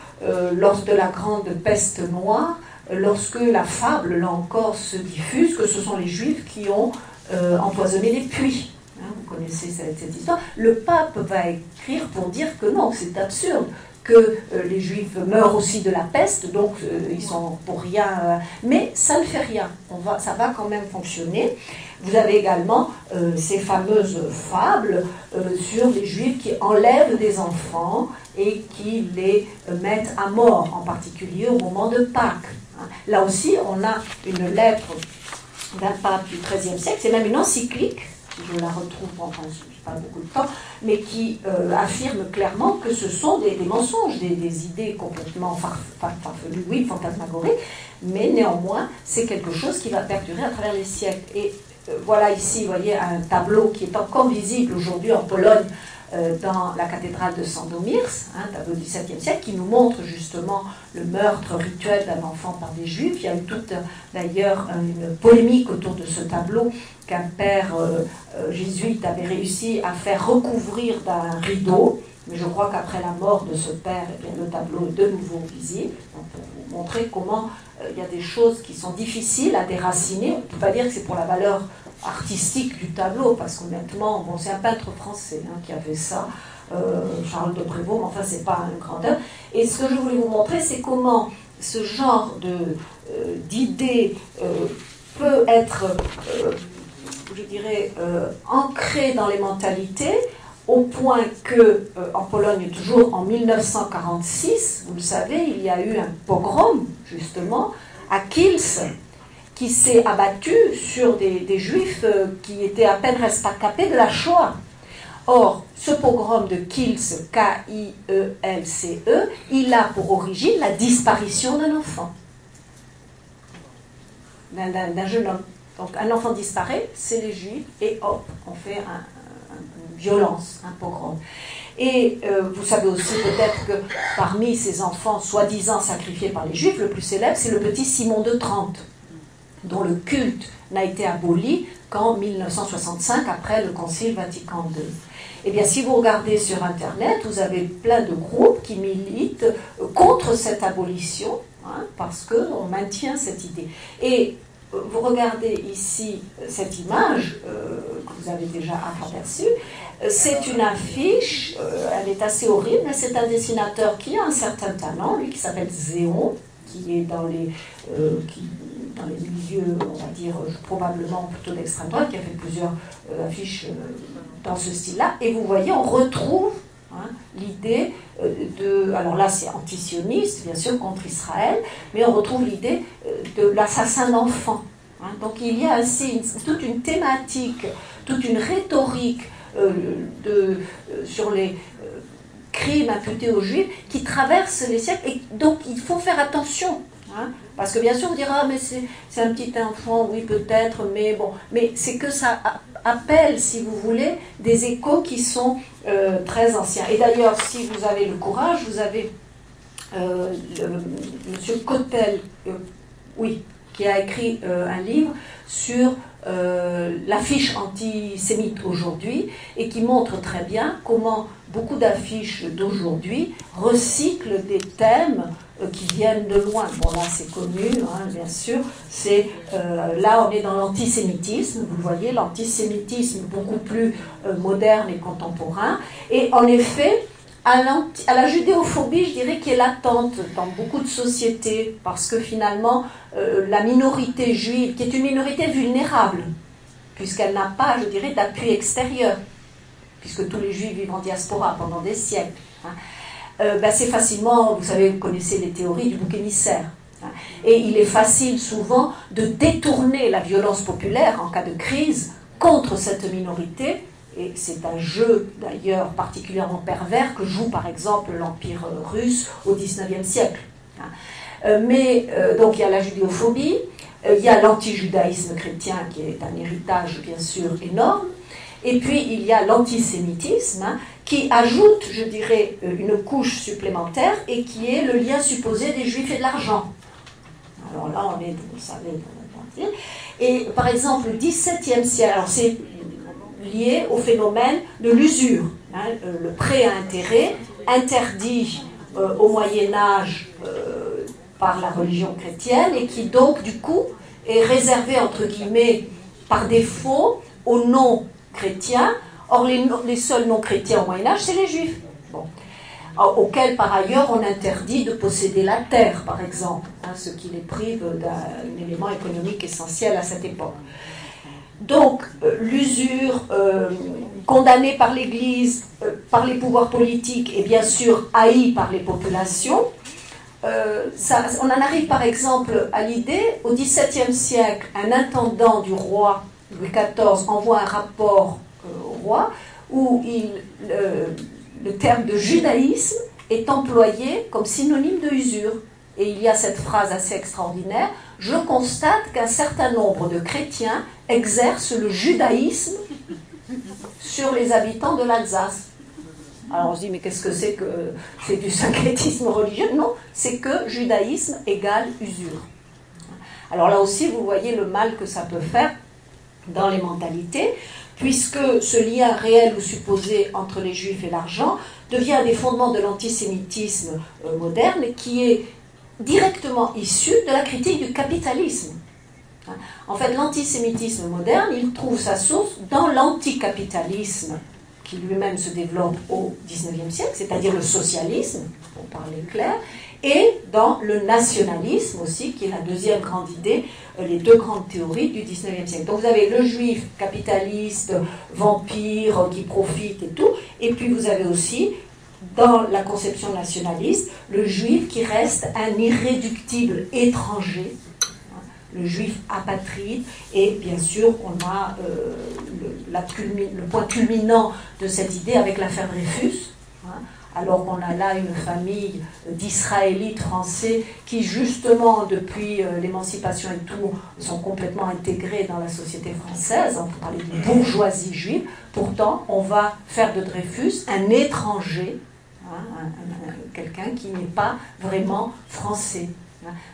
lors de la grande peste noire, lorsque la fable, là encore, se diffuse, que ce sont les Juifs qui ont empoisonné les puits. Vous connaissez cette histoire. Le pape va écrire pour dire que non, c'est absurde, que les Juifs meurent aussi de la peste, donc ils sont pour rien, mais ça ne fait rien, ça va quand même fonctionner. Vous avez également ces fameuses fables sur les Juifs qui enlèvent des enfants et qui les mettent à mort, en particulier au moment de Pâques. Là aussi, on a une lettre d'un pape du XIIIe siècle, c'est même une encyclique, je la retrouve, enfin, je n'ai pas beaucoup de temps, mais qui affirme clairement que ce sont des mensonges, des idées complètement farfelues, oui, fantasmagoriques, mais néanmoins, c'est quelque chose qui va perdurer à travers les siècles. Et voilà ici, vous voyez, un tableau qui est encore visible aujourd'hui en Pologne, dans la cathédrale de Sandomierz, un tableau du XVIIe siècle, qui nous montre justement le meurtre rituel d'un enfant par des Juifs. Il y a eu toute, d'ailleurs, une polémique autour de ce tableau qu'un père jésuite avait réussi à faire recouvrir d'un rideau. Mais je crois qu'après la mort de ce père, eh bien, le tableau est de nouveau visible. Donc, pour vous montrer comment il y a des choses qui sont difficiles à déraciner. On ne peut pas dire que c'est pour la valeur artistique du tableau, parce qu'honnêtement, c'est un peintre français qui a fait ça, Charles de Prévost, mais enfin, c'est pas un grand œuvre. Et ce que je voulais vous montrer, c'est comment ce genre d'idée peut être, je dirais, ancré dans les mentalités, au point que, en Pologne, toujours en 1946, vous le savez, il y a eu un pogrom, justement, à Kielce, qui s'est abattu sur des Juifs qui étaient à peine rescapés de la Shoah. Or, ce pogrom de Kielce, K-I-E-L-C-E, il a pour origine la disparition d'un enfant, d'un jeune homme. Donc un enfant disparaît, c'est les juifs, et hop, on fait une violence, un pogrom. Et vous savez aussi peut-être que parmi ces enfants soi-disant sacrifiés par les juifs, le plus célèbre, c'est le petit Simon de Trente, dont le culte n'a été aboli qu'en 1965, après le Concile Vatican II. Eh bien, si vous regardez sur Internet, vous avez plein de groupes qui militent contre cette abolition, hein, parce qu'on maintient cette idée. Et vous regardez ici cette image que vous avez déjà aperçue. C'est une affiche, elle est assez horrible, mais c'est un dessinateur qui a un certain talent, lui qui s'appelle Zéon, qui est dans les milieux, on va dire, probablement plutôt d'extrême droite, qui a fait plusieurs affiches dans ce style-là. Et vous voyez, on retrouve l'idée alors là c'est antisioniste, bien sûr, contre Israël, mais on retrouve l'idée de l'assassin d'enfants. Donc il y a ainsi toute une thématique, toute une rhétorique sur les crimes imputés aux Juifs qui traversent les siècles, et donc il faut faire attention. Parce que bien sûr on dira mais c'est un petit enfant, oui peut-être, mais bon, mais c'est que ça appelle, si vous voulez, des échos qui sont très anciens. Et d'ailleurs, si vous avez le courage, vous avez monsieur Cotel, qui a écrit un livre sur l'affiche antisémite aujourd'hui, et qui montre très bien comment beaucoup d'affiches d'aujourd'hui recyclent des thèmes qui viennent de loin. Bon, là c'est connu, bien sûr, là on est dans l'antisémitisme, vous voyez, l'antisémitisme beaucoup plus moderne et contemporain, et en effet, à la judéophobie, je dirais, qui est latente dans beaucoup de sociétés, parce que finalement, la minorité juive, qui est une minorité vulnérable, puisqu'elle n'a pas, je dirais, d'appui extérieur, puisque tous les juifs vivent en diaspora pendant des siècles, c'est facilement, vous savez, vous connaissez les théories du bouc émissaire, et il est facile souvent de détourner la violence populaire en cas de crise contre cette minorité. Et c'est un jeu d'ailleurs particulièrement pervers que joue par exemple l'Empire russe au XIXe siècle. Donc il y a la judéophobie, il y a l'antijudaïsme chrétien qui est un héritage bien sûr énorme, et puis il y a l'antisémitisme qui ajoute, je dirais, une couche supplémentaire, et qui est le lien supposé des juifs et de l'argent. Alors là on est, vous savez, et par exemple le XVIIe siècle, alors c'est lié au phénomène de l'usure, le prêt à intérêt interdit au Moyen-Âge par la religion chrétienne, et qui donc du coup est réservé entre guillemets par défaut aux non-chrétiens. Or les seuls non-chrétiens au Moyen-Âge, c'est les juifs, auxquels par ailleurs on interdit de posséder la terre par exemple, ce qui les prive d'un élément économique essentiel à cette époque. Donc, l'usure, condamnée par l'Église, par les pouvoirs politiques, et bien sûr haïe par les populations, on en arrive par exemple à l'idée, au XVIIe siècle, un intendant du roi Louis XIV envoie un rapport au roi, où le terme de judaïsme est employé comme synonyme de usure. Et il y a cette phrase assez extraordinaire: « Je constate qu'un certain nombre de chrétiens exercent le judaïsme sur les habitants de l'Alsace. » Alors on se dit, mais qu'est-ce que c'est que c'est du syncrétisme religieux? Non, c'est que judaïsme égale usure. Alors là aussi, vous voyez le mal que ça peut faire dans les mentalités, puisque ce lien réel ou supposé entre les juifs et l'argent devient un des fondements de l'antisémitisme moderne, qui est directement issu de la critique du capitalisme. En fait, l'antisémitisme moderne, il trouve sa source dans l'anticapitalisme qui lui-même se développe au XIXe siècle, c'est-à-dire le socialisme, pour parler clair, et dans le nationalisme aussi, qui est la deuxième grande idée, les deux grandes théories du XIXe siècle. Donc vous avez le juif capitaliste, vampire, qui profite et tout, et puis vous avez aussi, dans la conception nationaliste, le juif qui reste un irréductible étranger, le juif apatride, et bien sûr on a le point culminant de cette idée avec l'affaire Dreyfus, Alors qu'on a là une famille d'Israélites français qui, justement, depuis l'émancipation et tout, sont complètement intégrés dans la société française. On peut parler de bourgeoisie juive. Pourtant, on va faire de Dreyfus un étranger, quelqu'un qui n'est pas vraiment français.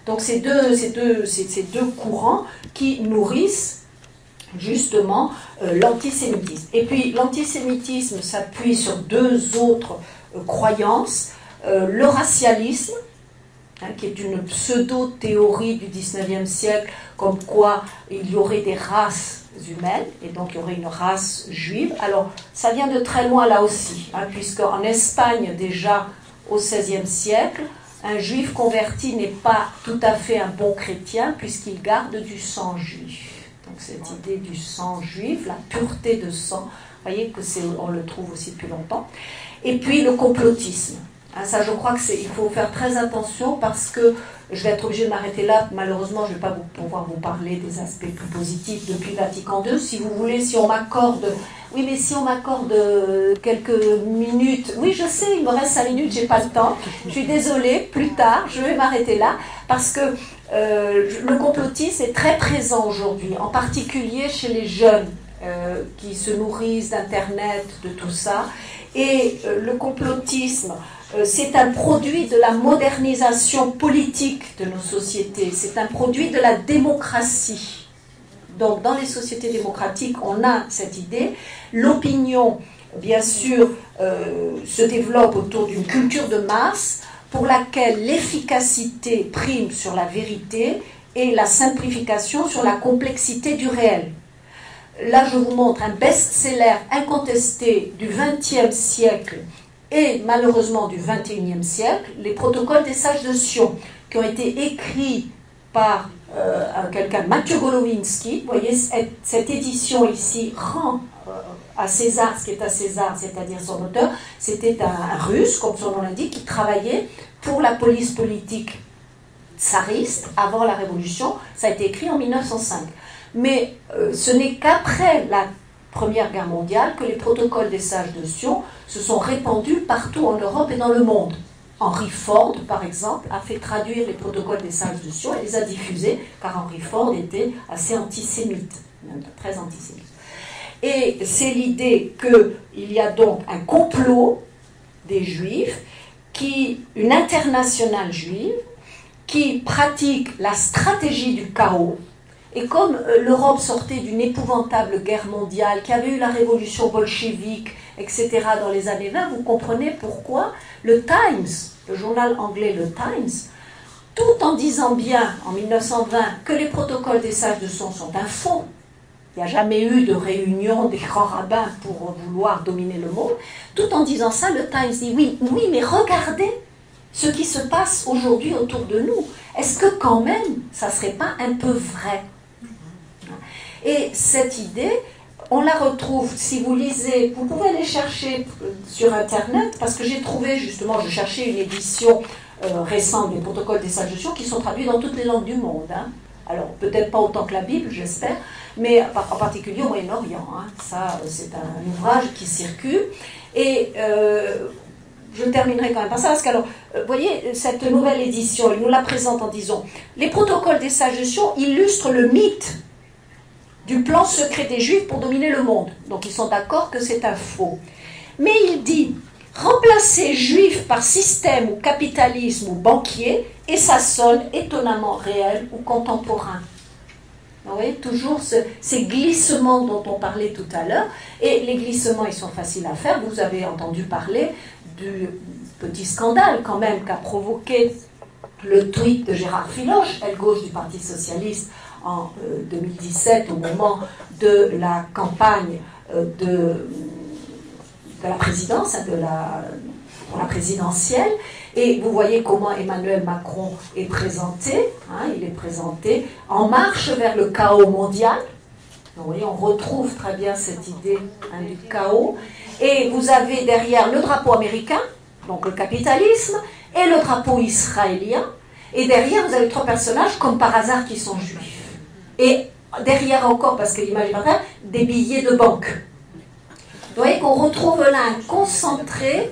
Donc, ces deux courants qui nourrissent justement l'antisémitisme. Et puis, l'antisémitisme s'appuie sur deux autres croyances, le racialisme, qui est une pseudo-théorie du XIXe siècle, comme quoi il y aurait des races humaines, et donc il y aurait une race juive. Alors, ça vient de très loin là aussi, puisque en Espagne, déjà au XVIe siècle, un juif converti n'est pas tout à fait un bon chrétien, puisqu'il garde du sang juif. Donc cette idée du sang juif, la pureté de sang, vous voyez que on le trouve aussi depuis longtemps. Et puis le complotisme. Ça, je crois qu'il faut faire très attention parce que je vais être obligée de m'arrêter là. Malheureusement, je ne vais pas pouvoir vous parler des aspects plus positifs depuis Vatican II. Si vous voulez, si on m'accorde... Oui, mais si on m'accorde quelques minutes... Oui, je sais, il me reste 5 minutes, je n'ai pas le temps. Je suis désolée, plus tard, je vais m'arrêter là parce que le complotisme est très présent aujourd'hui, en particulier chez les jeunes qui se nourrissent d'Internet, de tout ça. Et le complotisme, c'est un produit de la modernisation politique de nos sociétés, c'est un produit de la démocratie. Donc dans les sociétés démocratiques, on a cette idée. L'opinion, bien sûr, se développe autour d'une culture de masse pour laquelle l'efficacité prime sur la vérité et la simplification sur la complexité du réel. Là, je vous montre un best-seller incontesté du XXe siècle et malheureusement du XXIe siècle, les protocoles des sages de Sion, qui ont été écrits par quelqu'un, Mathieu Golowiński. Vous voyez, cette édition ici rend à César ce qui est à César, c'est-à-dire son auteur. C'était un Russe, comme son nom l'indique, qui travaillait pour la police politique tsariste avant la Révolution. Ça a été écrit en 1905. Mais ce n'est qu'après la Première Guerre mondiale que les protocoles des sages de Sion se sont répandus partout en Europe et dans le monde. Henry Ford, par exemple, a fait traduire les protocoles des sages de Sion et les a diffusés, car Henry Ford était assez antisémite, même très antisémite. Et c'est l'idée qu'il y a donc un complot des Juifs, une internationale juive, qui pratique la stratégie du chaos. Et comme l'Europe sortait d'une épouvantable guerre mondiale, qui avait eu la révolution bolchevique, etc. dans les années 20, vous comprenez pourquoi le Times, le journal anglais le Times, tout en disant bien en 1920 que les protocoles des sages de Sion sont un faux, il n'y a jamais eu de réunion des grands rabbins pour vouloir dominer le monde, tout en disant ça, le Times dit oui, mais regardez ce qui se passe aujourd'hui autour de nous. Est-ce que quand même, ça ne serait pas un peu vrai ? Et cette idée, on la retrouve, si vous lisez, vous pouvez aller chercher sur Internet, parce que j'ai trouvé justement, je cherchais une édition récente des protocoles des sages de Sion qui sont traduits dans toutes les langues du monde. Alors, peut-être pas autant que la Bible, j'espère, mais en particulier au Moyen-Orient. Ça, c'est un ouvrage qui circule. Et je terminerai quand même par ça, parce que, alors, vous voyez, cette nouvelle édition, il nous la présente en disant « Les protocoles des sages de Sion illustrent le mythe du plan secret des Juifs pour dominer le monde. » Donc, ils sont d'accord que c'est un faux. Mais il dit « Remplacer Juifs par système ou capitalisme ou banquier, et ça sonne étonnamment réel ou contemporain. » Vous voyez, toujours ces glissements dont on parlait tout à l'heure. Et les glissements, ils sont faciles à faire. Vous avez entendu parler du petit scandale quand même qu'a provoqué le tweet de Gérard Filoche, aile gauche du Parti socialiste, en 2017, au moment de la campagne de la présidence, pour la présidentielle. Et vous voyez comment Emmanuel Macron est présenté. Il est présenté en marche vers le chaos mondial. Vous voyez, on retrouve très bien cette idée du chaos. Et vous avez derrière le drapeau américain, donc le capitalisme, et le drapeau israélien. Et derrière, vous avez 3 personnages, comme par hasard, qui sont juifs. Et derrière encore, parce que l'image est pas très, des billets de banque. Vous voyez qu'on retrouve là un concentré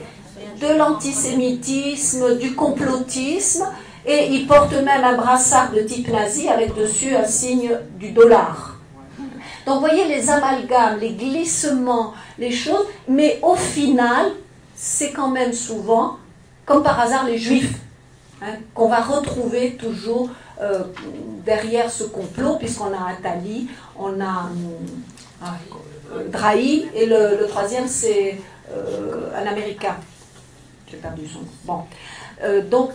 de l'antisémitisme, du complotisme, et ils portent même un brassard de type nazi avec dessus un signe du dollar. Donc vous voyez les amalgames, les glissements, les choses, mais au final, c'est quand même souvent, comme par hasard, les juifs, hein, qu'on va retrouver toujours derrière ce complot, puisqu'on a Attali, on a Drahi, et le troisième c'est un Américain. J'ai perdu son nom. Bon. Donc,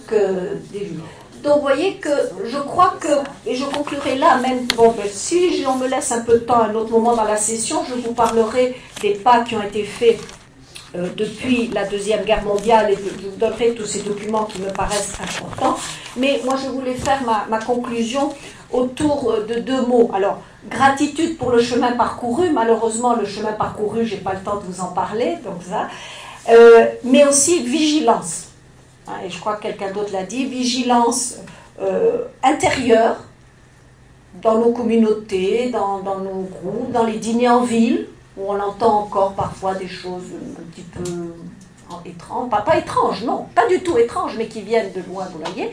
vous voyez que je crois que, et je conclurai là même, bon, si on me laisse un peu de temps à un autre moment dans la session, je vous parlerai des pas qui ont été faits depuis la Deuxième Guerre mondiale et je vous donnerai tous ces documents qui me paraissent importants. Mais moi, je voulais faire ma conclusion autour de deux mots. Alors, gratitude pour le chemin parcouru. Malheureusement, le chemin parcouru, je n'ai pas le temps de vous en parler, donc ça. Mais aussi vigilance. Hein, et je crois que quelqu'un d'autre l'a dit. Vigilance intérieure dans nos communautés, dans nos groupes, dans les dîners en ville, où on entend encore parfois des choses un petit peu étranges, pas étranges, non, pas du tout étranges, mais qui viennent de loin, vous voyez,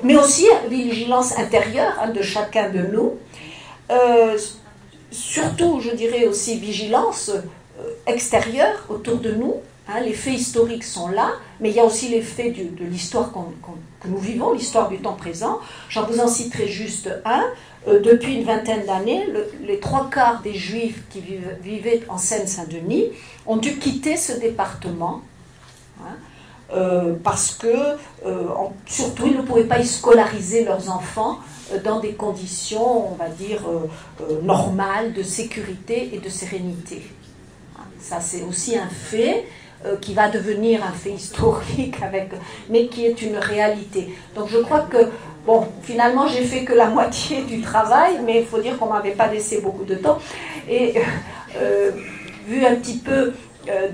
mais aussi vigilance intérieure hein, de chacun de nous, surtout, je dirais aussi vigilance extérieure autour de nous, hein, les faits historiques sont là, mais il y a aussi les faits de l'histoire que nous vivons, l'histoire du temps présent. J'en vous en citerai juste un. Depuis une vingtaine d'années, les 3/4 des Juifs qui vivaient en Seine-Saint-Denis ont dû quitter ce département hein, parce que, surtout, ils ne pouvaient pas y scolariser leurs enfants dans des conditions, on va dire, normales de sécurité et de sérénité. Ça, c'est aussi un fait qui va devenir un fait historique, mais qui est une réalité. Donc je crois que, bon, finalement j'ai fait que la moitié du travail, mais il faut dire qu'on ne m'avait pas laissé beaucoup de temps. Et vu un petit peu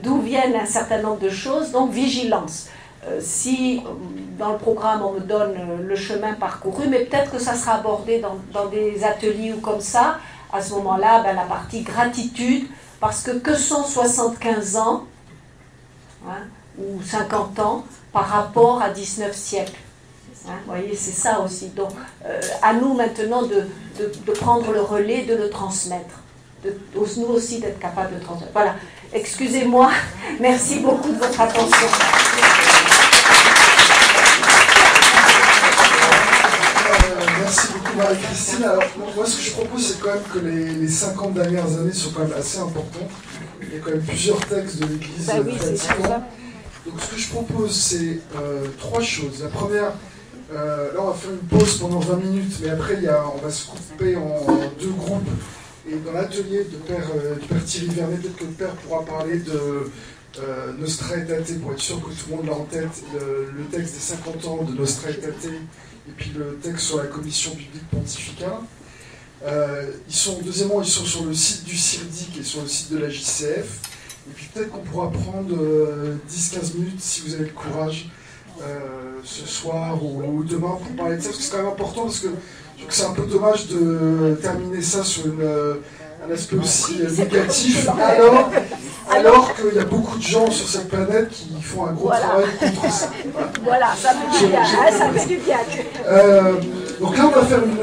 d'où viennent un certain nombre de choses, donc vigilance. Si dans le programme on me donne le chemin parcouru, mais peut-être que ça sera abordé dans des ateliers ou comme ça, à ce moment-là, ben, la partie gratitude, parce que sont 75 ans hein, ou 50 ans par rapport à 19 siècles. Hein, vous voyez, c'est ça aussi. Donc, à nous maintenant de prendre le relais, de le transmettre. Nous aussi d'être capables de transmettre. Voilà. Excusez-moi. Merci beaucoup de votre attention. Merci beaucoup Marie-Christine. Alors, moi ce que je propose, c'est quand même que les 50 dernières années sont quand même assez importantes. Il y a quand même plusieurs textes de l'Église pratiquants. Donc ce que je propose, c'est 3 choses. La première, là on va faire une pause pendant 20 minutes, mais après on va se couper en 2 groupes. Et dans l'atelier du Père Thierry Vernet, peut-être que le Père pourra parler de Nostra Aetate, pour être sûr que tout le monde l'a en tête, le texte des 50 ans de Nostra Aetate, et puis le texte sur la commission biblique pontificale. Deuxièmement, ils sont sur le site du CIRDIC et sur le site de la JCF. Et puis peut-être qu'on pourra prendre 10-15 minutes, si vous avez le courage, ce soir ou demain pour parler de ça, parce que c'est quand même important, parce que je trouve que c'est un peu dommage de terminer ça sur un aspect aussi négatif, alors qu'il y a beaucoup de gens sur cette planète qui font un gros travail contre ça. Voilà, ça fait du bien, ça fait du bien. Donc là, on va faire une...